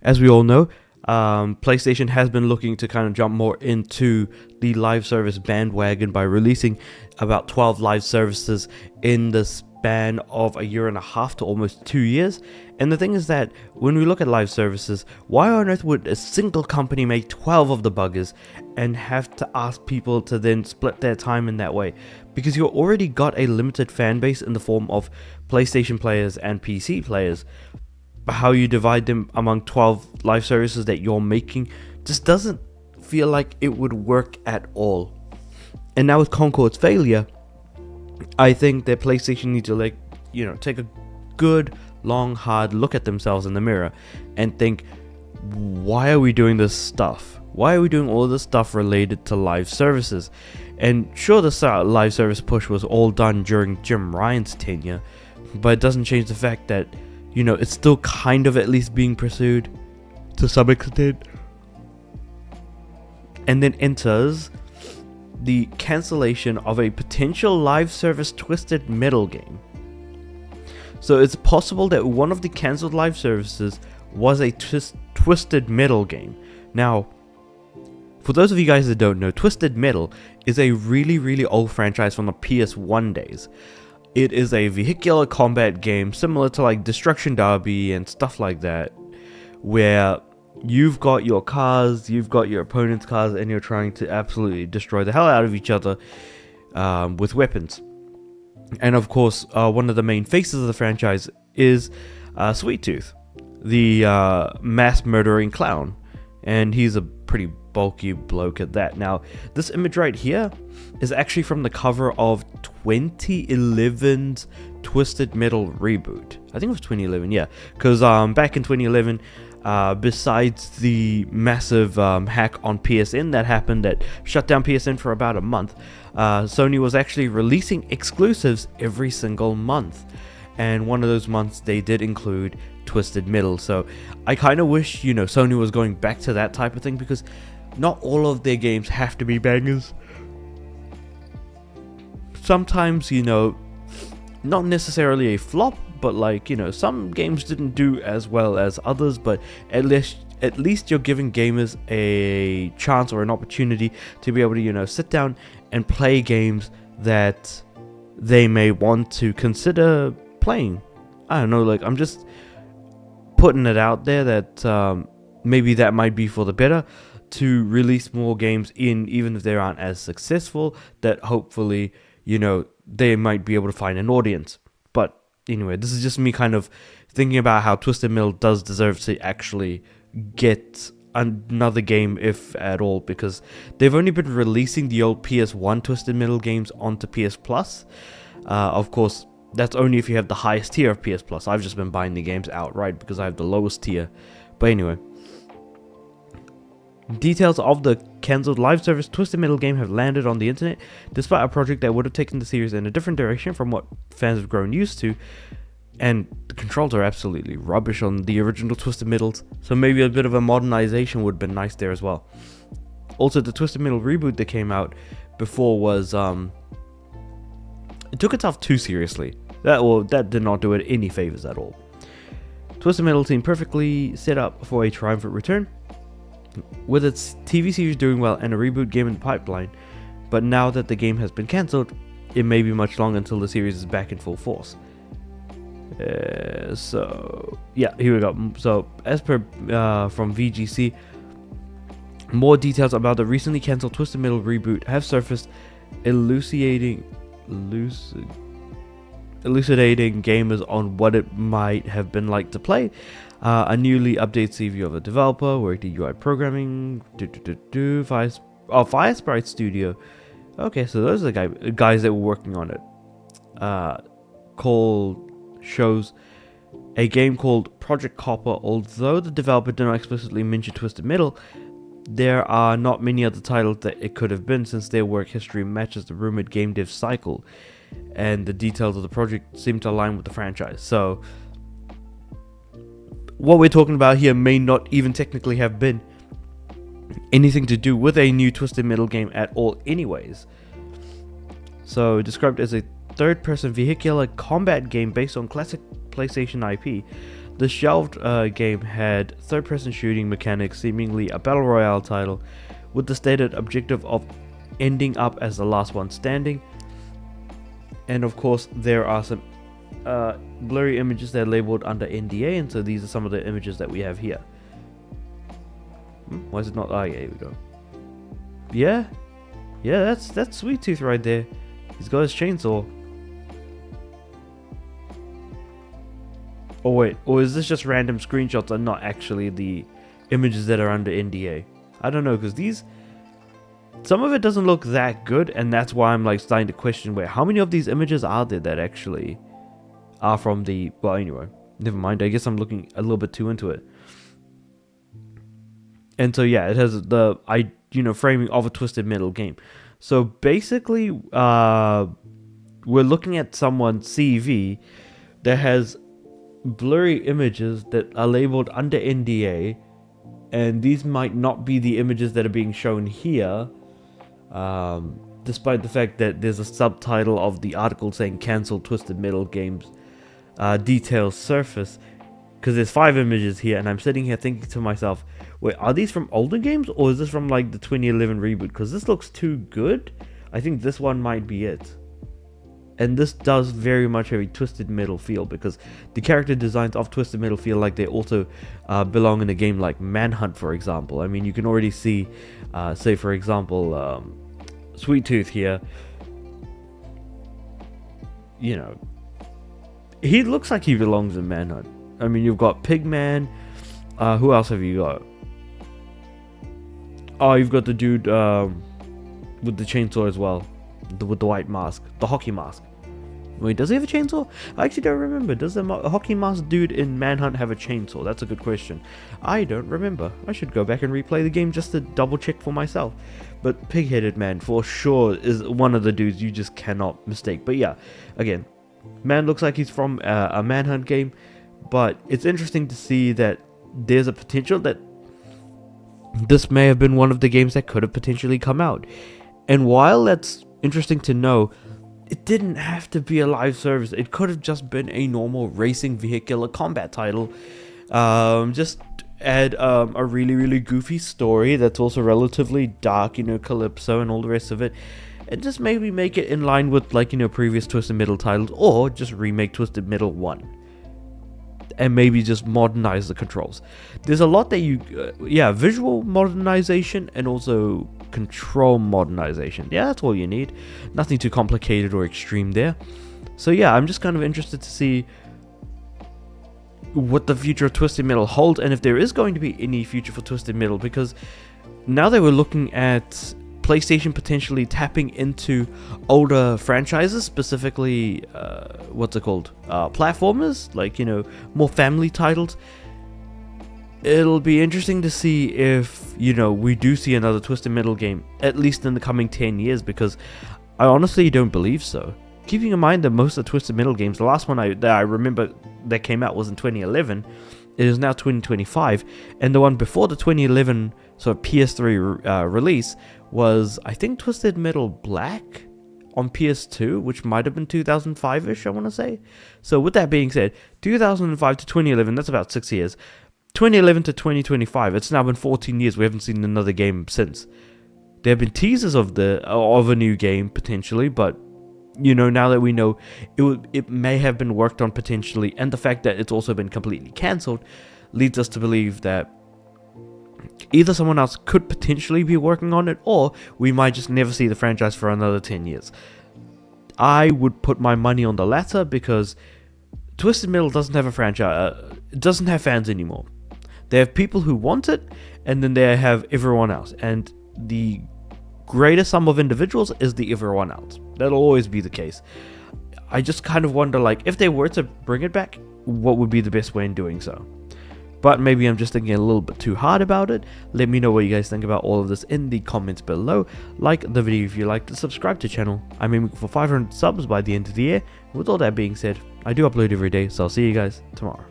As we all know, PlayStation has been looking to kind of jump more into the live service bandwagon by releasing about 12 live services in the span of a year and a half to almost 2 years. And the thing is that when we look at live services, why on earth would a single company make 12 of the buggers and have to ask people to then split their time in that way? Because you already got a limited fan base in the form of PlayStation players and PC players. How you divide them among 12 live services that you're making just doesn't feel like it would work at all. And now with Concord's failure, I think that PlayStation needs to take a good, long, hard look at themselves in the mirror and think, why are we doing this stuff? Why are we doing all this stuff related to live services? And sure, the live service push was all done during Jim Ryan's tenure, but it doesn't change the fact that it's still kind of at least being pursued to some extent. And then enters the cancellation of a potential live service Twisted Metal game. So it's possible that one of the cancelled live services was a Twisted Metal game. Now, for those of you guys that don't know, Twisted Metal is a really, really old franchise from the PS1 days. It is a vehicular combat game similar to like Destruction Derby and stuff like that, where you've got your cars, you've got your opponent's cars, and you're trying to absolutely destroy the hell out of each other with weapons. And of course, one of the main faces of the franchise is Sweet Tooth, the mass murdering clown, and he's a pretty bulky bloke at that. Now, this image right here is actually from the cover of 2011's Twisted Metal Reboot. I think it was 2011, yeah, because back in 2011, besides the massive hack on PSN that happened that shut down PSN for about a month, Sony was actually releasing exclusives every single month, and one of those months they did include Twisted Metal. So I kind of wish Sony was going back to that type of thing, because not all of their games have to be bangers. Sometimes not necessarily a flop, but some games didn't do as well as others, but at least you're giving gamers a chance or an opportunity to be able to sit down and play games that they may want to consider playing. I don't know, I'm just putting it out there that maybe that might be for the better, to release more games even if they aren't as successful, that hopefully they might be able to find an audience. But anyway, this is just me kind of thinking about how Twisted Metal does deserve to actually get another game, if at all, because they've only been releasing the old PS1 Twisted Metal games onto PS Plus. Of course, that's only if you have the highest tier of PS Plus. I've just been buying the games outright because I have the lowest tier. But anyway, details of the cancelled live service Twisted Metal game have landed on the internet, despite a project that would have taken the series in a different direction from what fans have grown used to. And the controls are absolutely rubbish on the original Twisted Metals, so maybe a bit of a modernization would have been nice there as well. Also, the Twisted Metal reboot that came out before was it took itself too seriously. That did not do it any favors at all. Twisted Metal seemed perfectly set up for a triumphant return, with its TV series doing well and a reboot game in the pipeline. But now that the game has been cancelled, it may be much longer until the series is back in full force. So yeah, here we go. So as per from VGC, more details about the recently cancelled Twisted Metal reboot have surfaced, elucidating gamers on what it might have been like to play. A newly updated CV of a developer worked at UI programming, Firesprite Studio. Okay, so those are the guys that were working on it. Shows a game called Project Copper. Although the developer did not explicitly mention Twisted Metal, there are not many other titles that it could have been, since their work history matches the rumored game dev cycle, and the details of the project seem to align with the franchise. So what we're talking about here may not even technically have been anything to do with a new Twisted Metal game at all anyways. So described as a third-person vehicular combat game based on classic PlayStation IP, The shelved game had third-person shooting mechanics, seemingly a battle royale title, with the stated objective of ending up as the last one standing. And of course, there are some blurry images that are labeled under NDA, and so these are some of the images that we have here. Why is it not? Oh, yeah, here we go. Yeah, that's Sweet Tooth right there. He's got his chainsaw. Oh wait, or is this just random screenshots and not actually the images that are under NDA? I don't know, because some of it doesn't look that good, and that's why I'm like starting to question, wait, how many of these images are there that actually are from the, well, anyway, never mind. I guess I'm looking a little bit too into it. And so yeah, it has the framing of a Twisted Metal game. So basically, we're looking at someone's CV that has blurry images that are labeled under NDA, and these might not be the images that are being shown here, despite the fact that there's a subtitle of the article saying "Cancelled Twisted Metal Games details surface," because there's 5 images here, and I'm sitting here thinking to myself, wait, are these from older games, or is this from like the 2011 reboot? Because this looks too good. I think this one might be it. And this does very much have a Twisted Metal feel, because the character designs of Twisted Metal feel like they also belong in a game like Manhunt, for example. I mean, you can already see, say for example, Sweet Tooth here. You know, he looks like he belongs in Manhunt. I mean, you've got Pigman. Who else have you got? Oh, you've got the dude with the chainsaw as well, with the white mask, the hockey mask. Wait, does he have a chainsaw? I actually don't remember. Does the hockey mask dude in Manhunt have a chainsaw? That's a good question. I don't remember. I should go back and replay the game just to double check for myself. But Pig-Headed Man for sure is one of the dudes you just cannot mistake. But yeah, again, man looks like he's from a Manhunt game. But it's interesting to see that there's a potential that this may have been one of the games that could have potentially come out. And while that's interesting to know, it didn't have to be a live service. It could have just been a normal racing vehicular combat title. Just add a really, really goofy story that's also relatively dark, Calypso and all the rest of it. And just maybe make it in line with, like, previous Twisted Metal titles. Or just remake Twisted Metal 1. And maybe just modernize the controls. There's a lot that visual modernization and also control modernization. Yeah, that's all you need. Nothing too complicated or extreme there. So yeah, I'm just kind of interested to see what the future of Twisted Metal holds, and if there is going to be any future for Twisted Metal, because now that we're looking at PlayStation potentially tapping into older franchises, specifically platformers, like, more family titles. It'll be interesting to see if, we do see another Twisted Metal game, at least in the coming 10 years, because I honestly don't believe so. Keeping in mind that most of the Twisted Metal games, the last one that I remember that came out was in 2011, it is now 2025, and the one before the 2011 sort of PS3 release was, I think, Twisted Metal Black on PS2, which might have been 2005-ish, I want to say. So with that being said, 2005 to 2011, that's about 6 years. 2011 to 2025, it's now been 14 years. We haven't seen another game since. There have been teasers of a new game potentially, but now that we know it may have been worked on potentially, and the fact that it's also been completely cancelled leads us to believe that either someone else could potentially be working on it, or we might just never see the franchise for another 10 years. I would put my money on the latter, because Twisted Metal doesn't have a franchise. It doesn't have fans anymore. They have people who want it, and then they have everyone else. And the greater sum of individuals is the everyone else. That'll always be the case. I just kind of wonder, like, if they were to bring it back, what would be the best way in doing so? But maybe I'm just thinking a little bit too hard about it. Let me know what you guys think about all of this in the comments below. Like the video if you liked, subscribe to the channel. I'm aiming for 500 subs by the end of the year. With all that being said, I do upload every day, so I'll see you guys tomorrow.